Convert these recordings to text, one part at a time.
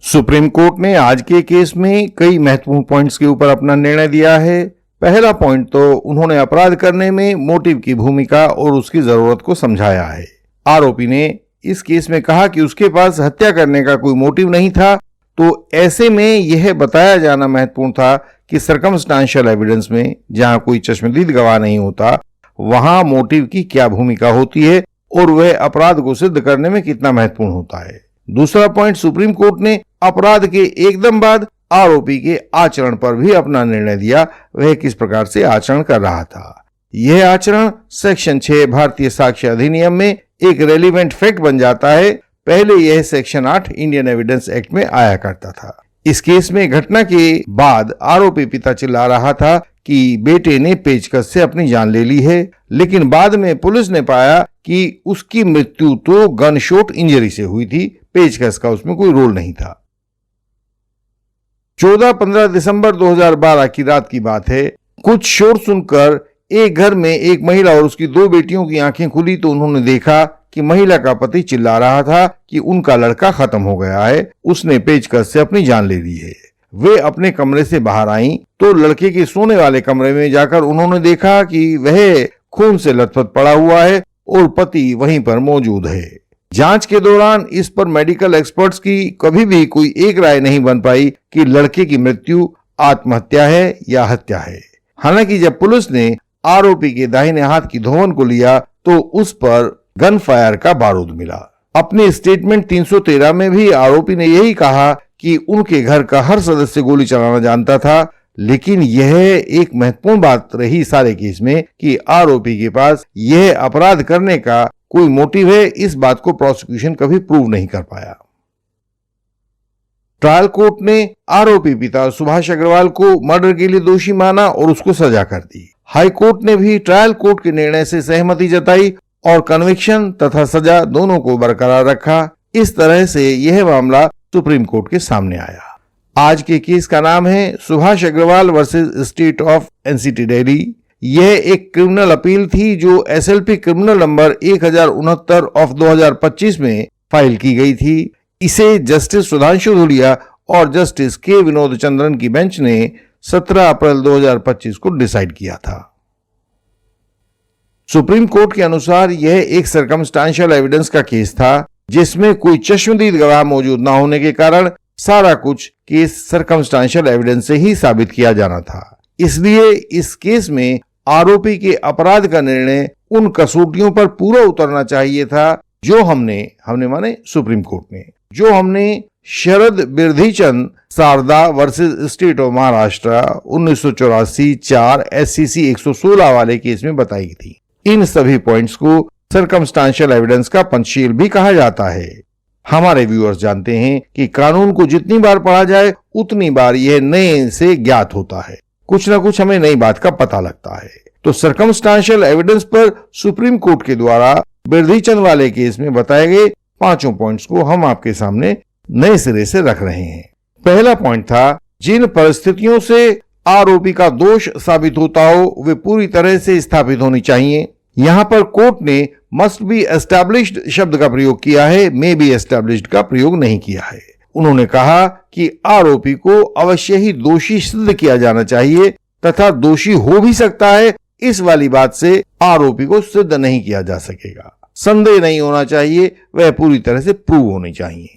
Supreme court ने आज के केस में कई महत्वपूर्ण पॉइंट्स के ऊपर अपना निर्णय दिया है। पहला पॉइंट तो उन्होंने अपराध करने में मोटिव की भूमिका और उसकी जरूरत को समझाया है। आरोपी ने इस केस में कहा कि उसके पास हत्या करने का कोई मोटिव नहीं था, तो ऐसे में यह बताया जाना महत्वपूर्ण था कि सर्कमस्टांशियल एविडेंस में जहां कोई चश्मदीद गवाह नहीं होता, वहां मोटिव की क्या भूमिका होती है और वह अपराध को सिद्ध करने में कितना महत्वपूर्ण होता है। दूसरा पॉइंट, सुप्रीम कोर्ट ने अपराध के एकदम बाद आरोपी के आचरण पर भी अपना निर्णय दिया। वह किस प्रकार से आचरण कर रहा था। यह आचरण सेक्शन 6 भारतीय साक्ष्य अधिनियम में एक रेलिवेंट फैक्ट बन जाता है। पहले यह सेक्शन 8 इंडियन एविडेंस एक्ट में आया करता था। इस केस में घटना के बाद आरोपी पिता चिल्ला रहा था कि बेटे ने पेचकस से अपनी जान ले ली है, लेकिन बाद में पुलिस ने पाया कि उसकी मृत्यु तो गन शॉट इंजरी से हुई थी, पेचकस का उसमें कोई रोल नहीं था। 14-15 दिसंबर 2012 की रात की बात है। कुछ शोर सुनकर एक घर में एक महिला और उसकी 2 बेटियों की आंखें खुली तो उन्होंने देखा कि महिला का पति चिल्ला रहा था कि उनका लड़का खत्म हो गया है, उसने पेचकस से अपनी जान ले ली है। वे अपने कमरे से बाहर आईं तो लड़के के सोने वाले कमरे में जाकर उन्होंने देखा कि वह खून से लथपथ पड़ा हुआ है और पति वहीं पर मौजूद है। जांच के दौरान इस पर मेडिकल एक्सपर्ट्स की कभी भी कोई एक राय नहीं बन पाई कि लड़के की मृत्यु आत्महत्या है या हत्या है। हालांकि जब पुलिस ने आरोपी के दाहिने हाथ की धोवन को लिया तो उस पर गन फायर का बारूद मिला। अपने स्टेटमेंट 313 में भी आरोपी ने यही कहा कि उनके घर का हर सदस्य गोली चलाना जानता था, लेकिन यह एक महत्वपूर्ण बात रही सारे केस में कि आरोपी के पास यह अपराध करने का कोई मोटिव है। इस बात को प्रोसिक्यूशन कभी प्रूव नहीं कर पाया। ट्रायल कोर्ट ने आरोपी पिता सुभाष अग्रवाल को मर्डर के लिए दोषी माना और उसको सजा कर दी। हाई कोर्ट ने भी ट्रायल कोर्ट के निर्णय से सहमति जताई और कन्विक्शन तथा सजा दोनों को बरकरार रखा। इस तरह से यह मामला सुप्रीम कोर्ट के सामने आया। आज के केस का नाम है Subhash Agarwal versus state of NCT Delhi. यह एक क्रिमिनल अपील थी जो एसएलपी क्रिमिनल नंबर 1069 ऑफ 2025 में फाइल की गई थी। इसे जस्टिस सुधांशु धूलिया और जस्टिस के विनोद चंद्रन की बेंच ने 17 अप्रैल 2025 को डिसाइड किया था। सुप्रीम कोर्ट के अनुसार यह एक सर्कमस्टांशियल एविडेंस का केस था जिसमें कोई चश्मदीद गवाह मौजूद न होने के कारण सारा कुछ केस सर्कमस्टांशियल एविडेंस से ही साबित किया जाना था। इसलिए इस केस में आरोपी के अपराध का निर्णय उन कसौटियों पर पूरा उतरना चाहिए था जो हमने माने सुप्रीम कोर्ट ने, जो हमने Sharad Birdhichand Sharda versus state of Maharashtra 1984 4 SCC 116 वाले केस में बताई थी। इन सभी पॉइंट्स को सर्कमस्टांशियल एविडेंस का पंचशील भी कहा जाता है। हमारे व्यूअर्स जानते हैं कि कानून को जितनी बार पढ़ा जाए उतनी बार यह नए से ज्ञात होता है, कुछ ना कुछ हमें नई बात का पता लगता है। तो सर्कमस्टांशियल एविडेंस पर सुप्रीम कोर्ट के द्वारा बिरधीचंद वाले केस में बताए गए 5 पॉइंट्स को हम आपके सामने नए सिरे से रख रहे हैं। पहला पॉइंट था, जिन परिस्थितियों से आरोपी का दोष साबित होता हो वे पूरी तरह से स्थापित होनी चाहिए। यहां पर कोर्ट ने मस्ट बी एस्टैब्लिश्ड शब्द का प्रयोग किया है, मे बी एस्टैब्लिश्ड का प्रयोग नहीं किया है। उन्होंने कहा कि आरोपी को अवश्य ही दोषी सिद्ध किया जाना चाहिए तथा दोषी हो भी सकता है, इस वाली बात से आरोपी को सिद्ध नहीं किया जा सकेगा। संदेह नहीं होना चाहिए, वह पूरी तरह से प्रूव होनी चाहिए।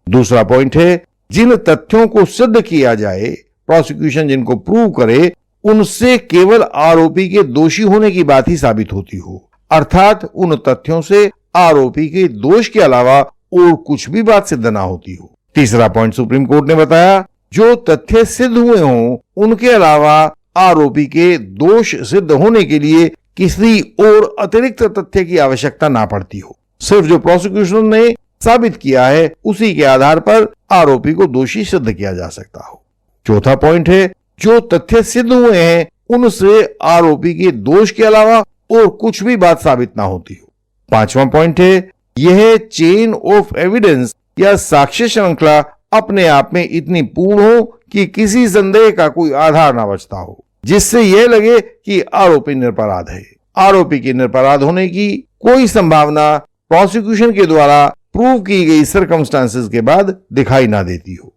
दूसरा पॉइंट है, जिन तथ्यों को सिद्ध किया जाए, प्रोसिक्यूशन जिनको प्रूव करे, उनसे केवल आरोपी के दोषी होने की बात ही साबित होती हो, अर्थात उन तथ्यों से आरोपी के दोष के अलावा और कुछ भी बात सिद्ध ना होती हो। तीसरा पॉइंट सुप्रीम कोर्ट ने बताया, जो तथ्य सिद्ध हुए हों उनके अलावा आरोपी के दोष सिद्ध होने के लिए किसी और अतिरिक्त तथ्य की आवश्यकता ना पड़ती हो। सिर्फ जो प्रोसिक्यूशन ने साबित किया है उसी के आधार पर आरोपी को दोषी सिद्ध किया जा सकता हो। चौथा पॉइंट है, जो तथ्य सिद्ध हुए हैं उनसे आरोपी के दोष के अलावा और कुछ भी बात साबित ना होती हो। पांचवा पॉइंट है, यह चेन ऑफ एविडेंस या साक्ष्य श्रृंखला अपने आप में इतनी पूर्ण हो कि किसी संदेह का कोई आधार ना बचता हो, जिससे यह लगे कि आरोपी निरपराध है। आरोपी के निरपराध होने की कोई संभावना प्रोसिक्यूशन के द्वारा प्रूव की गई सर्कमस्टांसेस के बाद दिखाई ना देती हो।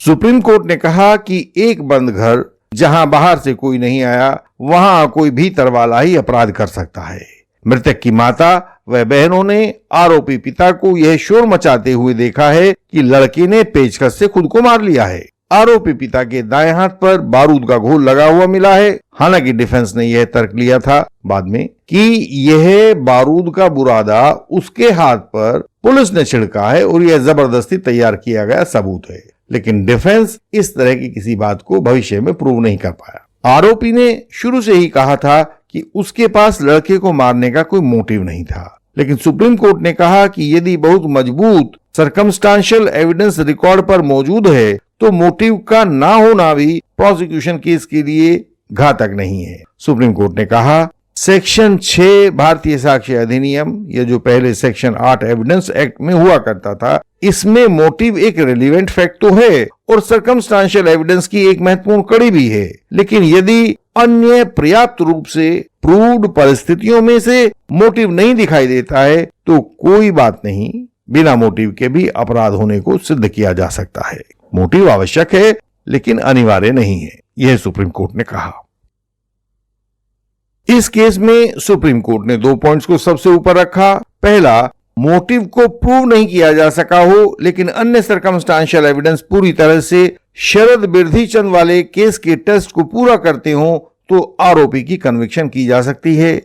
सुप्रीम कोर्ट ने कहा कि एक बंद घर जहां बाहर से कोई नहीं आया, वहां कोई भीतर वाला ही अपराध कर सकता है। मृतक की माता व बहनों ने आरोपी पिता को यह शोर मचाते हुए देखा है कि लड़के ने पेचकस से खुद को मार लिया है। आरोपी पिता के दाएं हाथ पर बारूद का घोल लगा हुआ मिला है। हालांकि डिफेंस ने यह तर्क लिया था बाद में कि यह बारूद का बुरादा उसके हाथ पर पुलिस ने छिड़का है और यह जबरदस्ती तैयार किया गया सबूत है। लेकिन डिफेंस इस तरह की किसी बात को भविष्य में प्रूव नहीं कर पाया। आरोपी ने शुरू से ही कहा था कि उसके पास लड़के को मारने का कोई मोटिव नहीं था, लेकिन सुप्रीम कोर्ट ने कहा कि यदि बहुत मजबूत सर्कमस्टांशियल एविडेंस रिकॉर्ड पर मौजूद है तो मोटिव का ना होना भी प्रोसिक्यूशन केस के लिए घातक नहीं है। सुप्रीम कोर्ट ने कहा सेक्शन 6 भारतीय साक्ष्य अधिनियम, यह जो पहले सेक्शन 8 एविडेंस एक्ट में हुआ करता था, इसमें मोटिव एक रिलेवेंट फैक्ट तो है और सर्कमस्टांशियल एविडेंस की एक महत्वपूर्ण कड़ी भी है, लेकिन यदि अन्य पर्याप्त रूप से प्रूव्ड परिस्थितियों में से मोटिव नहीं दिखाई देता है तो कोई बात नहीं, बिना मोटिव के भी अपराध होने को सिद्ध किया जा सकता है। मोटिव आवश्यक है लेकिन अनिवार्य नहीं है, यह सुप्रीम कोर्ट ने कहा। इस केस में सुप्रीम कोर्ट ने 2 पॉइंट्स को सबसे ऊपर रखा। पहला, मोटिव को प्रूव नहीं किया जा सका हो लेकिन अन्य सर्कमस्टांशियल एविडेंस पूरी तरह से शरद बिरधीचंद वाले केस के टेस्ट को पूरा करते हो तो आरोपी की कन्विक्शन की जा सकती है।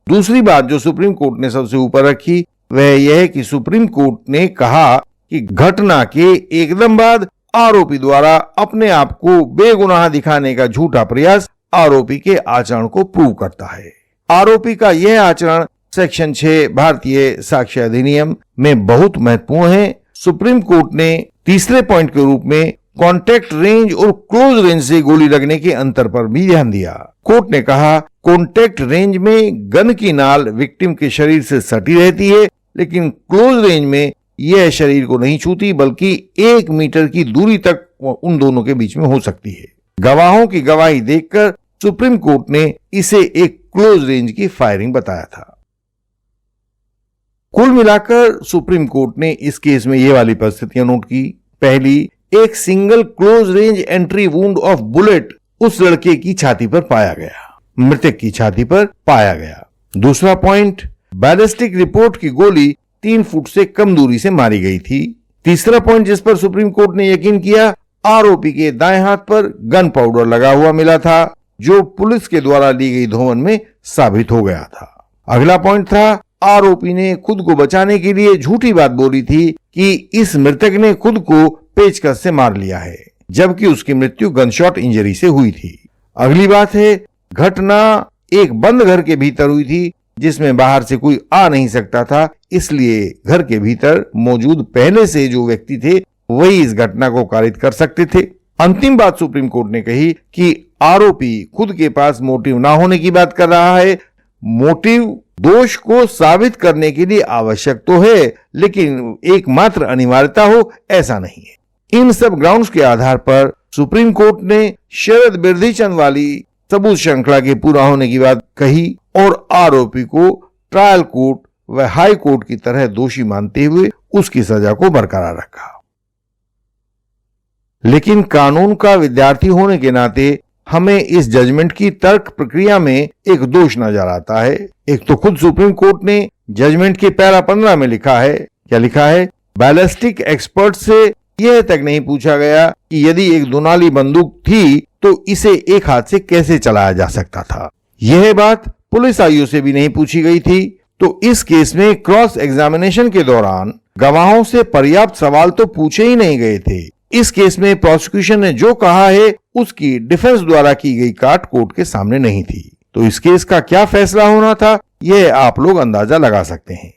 दूसरी बात जो सुप्रीम कोर्ट ने सबसे ऊपर रखी वह यह है कि सुप्रीम कोर्ट ने कहा कि घटना के एकदम बाद आरोपी द्वारा अपने आप को बेगुनाह दिखाने का झूठा प्रयास आरोपी के आचरण को प्रूव करता है। आरोपी का यह आचरण सेक्शन 6 भारतीय साक्ष्य अधिनियम में बहुत महत्वपूर्ण है। सुप्रीम कोर्ट ने तीसरे पॉइंट के रूप में कॉन्टैक्ट रेंज और क्लोज रेंज से गोली लगने के अंतर पर भी ध्यान दिया। कोर्ट ने कहा कॉन्टैक्ट रेंज में गन की नाल विक्टिम के शरीर से सटी रहती है, लेकिन क्लोज रेंज में यह शरीर को नहीं छूती बल्कि 1 मीटर की दूरी तक उन दोनों के बीच में हो सकती है। गवाहों की गवाही देखकर सुप्रीम कोर्ट ने इसे एक क्लोज रेंज की फायरिंग बताया था। कुल मिलाकर सुप्रीम कोर्ट ने इस केस में ये वाली परिस्थितियां नोट की। पहली, एक single close range entry wound of bullet उस लड़के की छाती पर पाया गया, मृतक की छाती पर पाया गया। दूसरा पॉइंट, बैलिस्टिक रिपोर्ट की गोली 3 फुट से कम दूरी से मारी गई थी। तीसरा पॉइंट जिस पर सुप्रीम कोर्ट ने यकीन किया, आरोपी के दाएं हाथ पर गन पाउडर लगा हुआ मिला था जो पुलिस के द्वारा ली गई धोवन में साबित हो गया था। अगला पॉइंट था, आरोपी ने खुद को बचाने के लिए झूठी बात बोली थी कि इस मृतक ने खुद को पेचकस से मार लिया है, जबकि उसकी मृत्यु गनशॉट इंजरी से हुई थी। अगली बात है, घटना एक बंद घर के भीतर हुई थी जिसमें बाहर से कोई आ नहीं सकता था, इसलिए घर के भीतर मौजूद पहले से जो व्यक्ति थे वही इस घटना को कारित कर सकते थे। अंतिम बात सुप्रीम कोर्ट ने कही कि आरोपी खुद के पास मोटिव ना होने की बात कर रहा है। मोटिव दोष को साबित करने के लिए आवश्यक तो है, लेकिन एकमात्र अनिवार्यता हो ऐसा नहीं है। इन सब ग्राउंड्स के आधार पर सुप्रीम कोर्ट ने शरद बिरधीचंद वाली सबूत श्रृंखला के पूरा होने की बात कही और आरोपी को ट्रायल कोर्ट व हाई कोर्ट की तरह दोषी मानते हुए उसकी सजा को बरकरार रखा। लेकिन कानून का विद्यार्थी होने के नाते हमें इस जजमेंट की तर्क प्रक्रिया में एक दोष नजर आता है। एक तो खुद सुप्रीम कोर्ट ने जजमेंट के पैरा 15 में लिखा है, क्या लिखा है, बैलिस्टिक एक्सपर्ट से यह तक नहीं पूछा गया कि यदि एक दुनाली बंदूक थी तो इसे एक हाथ से कैसे चलाया जा सकता था। यह बात पुलिस आईओ से भी नहीं पूछी गई थी। तो इस केस में क्रॉस एग्जामिनेशन के दौरान गवाहों से पर्याप्त सवाल तो पूछे ही नहीं गए थे। इस केस में प्रोसिक्यूशन ने जो कहा है उसकी डिफेंस द्वारा की गई काट कोर्ट के सामने नहीं थी। तो इस केस का क्या फैसला होना था यह आप लोग अंदाजा लगा सकते हैं।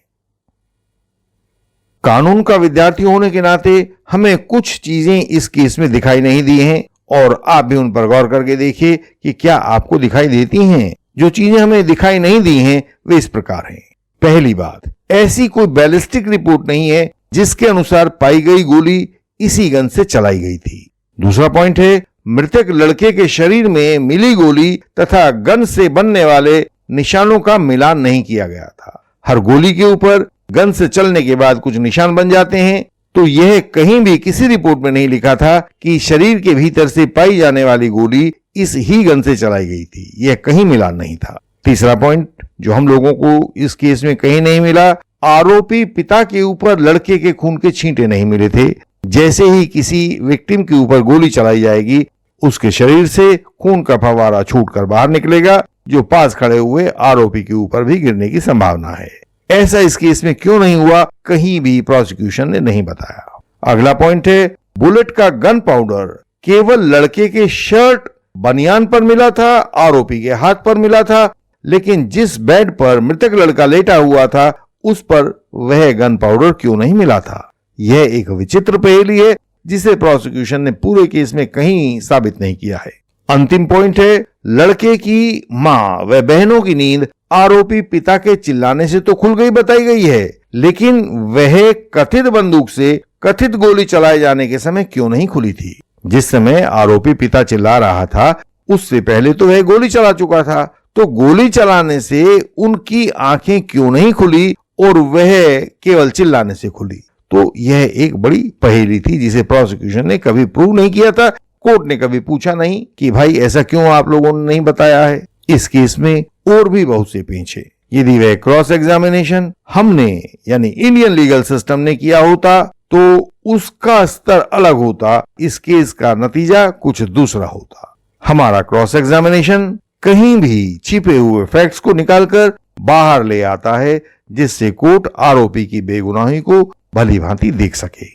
कानून का विद्यार्थी होने के नाते हमें कुछ चीजें इस केस में दिखाई नहीं दी हैं और आप भी उन पर गौर करके देखिए कि क्या आपको दिखाई देती हैं। जो चीजें हमें दिखाई नहीं दी हैं वे इस प्रकार हैं। पहली बात, ऐसी कोई बैलिस्टिक रिपोर्ट नहीं है जिसके अनुसार पाई गई गोली इसी गन से चलाई गई थी। दूसरा पॉइंट है, मृतक लड़के के शरीर में मिली गोली तथा गन से बनने वाले निशानों का मिलान नहीं किया गया था। हर गोली के ऊपर गन से चलने के बाद कुछ निशान बन जाते हैं, तो यह कहीं भी किसी रिपोर्ट में नहीं लिखा था कि शरीर के भीतर से पाई जाने वाली गोली इस ही गन से चलाई गई थी। यह कहीं मिलान नहीं था। तीसरा पॉइंट जो हम लोगों को इस केस में कहीं नहीं मिला, आरोपी पिता के ऊपर लड़के के खून के छींटे नहीं मिले थे। जैसे ही किसी विक्टिम के ऊपर गोली चलाई जाएगी, उसके शरीर से खून का फव्वारा छूटकर बाहर निकलेगा, जो पास खड़े हुए आरोपी के ऊपर भी गिरने की संभावना है। ऐसा इस केस में क्यों नहीं हुआ, कहीं भी प्रोसिक्यूशन ने नहीं बताया। अगला पॉइंट है, बुलेट का गन पाउडर केवल लड़के के शर्ट बनियान पर मिला था, आरोपी के हाथ पर मिला था, लेकिन जिस बेड पर मृतक लड़का लेटा हुआ था उस पर वह गन पाउडर क्यों नहीं मिला था। यह एक विचित्र पहेली है जिसे प्रोसिक्यूशन ने पूरे केस में कहीं साबित नहीं किया है। अंतिम पॉइंट है, लड़के की मां व बहनों की नींद आरोपी पिता के चिल्लाने से तो खुल गई बताई गई है, लेकिन वह कथित बंदूक से कथित गोली चलाए जाने के समय क्यों नहीं खुली थी। जिस समय आरोपी पिता चिल्ला रहा था उससे पहले तो वह गोली चला चुका था, तो गोली चलाने से उनकी आंखें क्यों नहीं खुली और वह केवल चिल्लाने से खुली। तो यह एक बड़ी पहेली थी जिसे प्रोसिक्यूशन ने कभी प्रूव नहीं किया था। कोर्ट ने कभी पूछा नहीं कि भाई ऐसा क्यों आप लोगों ने नहीं बताया है। इस केस में और भी बहुत से पेच है। यदि वह क्रॉस एग्जामिनेशन हमने यानी इंडियन लीगल सिस्टम ने किया होता तो उसका स्तर अलग होता, इस केस का नतीजा कुछ दूसरा होता। हमारा क्रॉस एग्जामिनेशन कहीं भी छिपे हुए फैक्ट्स को निकालकर बाहर ले आता है, जिससे कोर्ट आरोपी की बेगुनाही को भली भांति देख सके।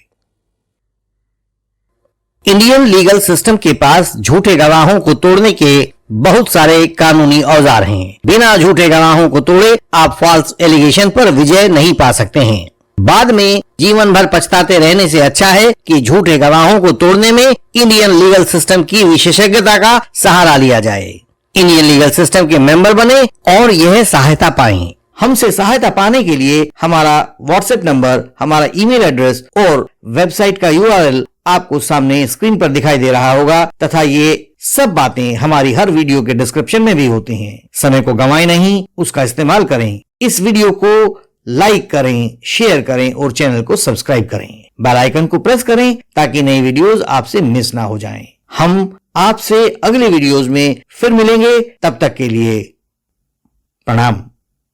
इंडियन लीगल सिस्टम के पास झूठे गवाहों को तोड़ने के बहुत सारे कानूनी औजार हैं। बिना झूठे गवाहों को तोड़े आप फॉल्स एलिगेशन पर विजय नहीं पा सकते हैं। बाद में जीवन भर पछताते रहने से अच्छा है कि झूठे गवाहों को तोड़ने में इंडियन लीगल सिस्टम की विशेषज्ञता का सहारा लिया जाए। इंडियन लीगल सिस्टम के मेंबर बने और यह सहायता पाएं। हमसे सहायता पाने के लिए हमारा व्हाट्सएप नंबर, हमारा ईमेल एड्रेस और वेबसाइट का URL आपको सामने स्क्रीन पर दिखाई दे रहा होगा तथा ये सब बातें हमारी हर वीडियो के डिस्क्रिप्शन में भी होती हैं। समय को गंवाएं नहीं, उसका इस्तेमाल करें। इस वीडियो को लाइक करें, शेयर करें और चैनल को सब्सक्राइब करें। बेल आइकन को प्रेस करें ताकि नई वीडियोस आपसे मिस ना हो जाएं। हम आपसे अगले वीडियोस में फिर मिलेंगे। तब तक के लिए प्रणाम।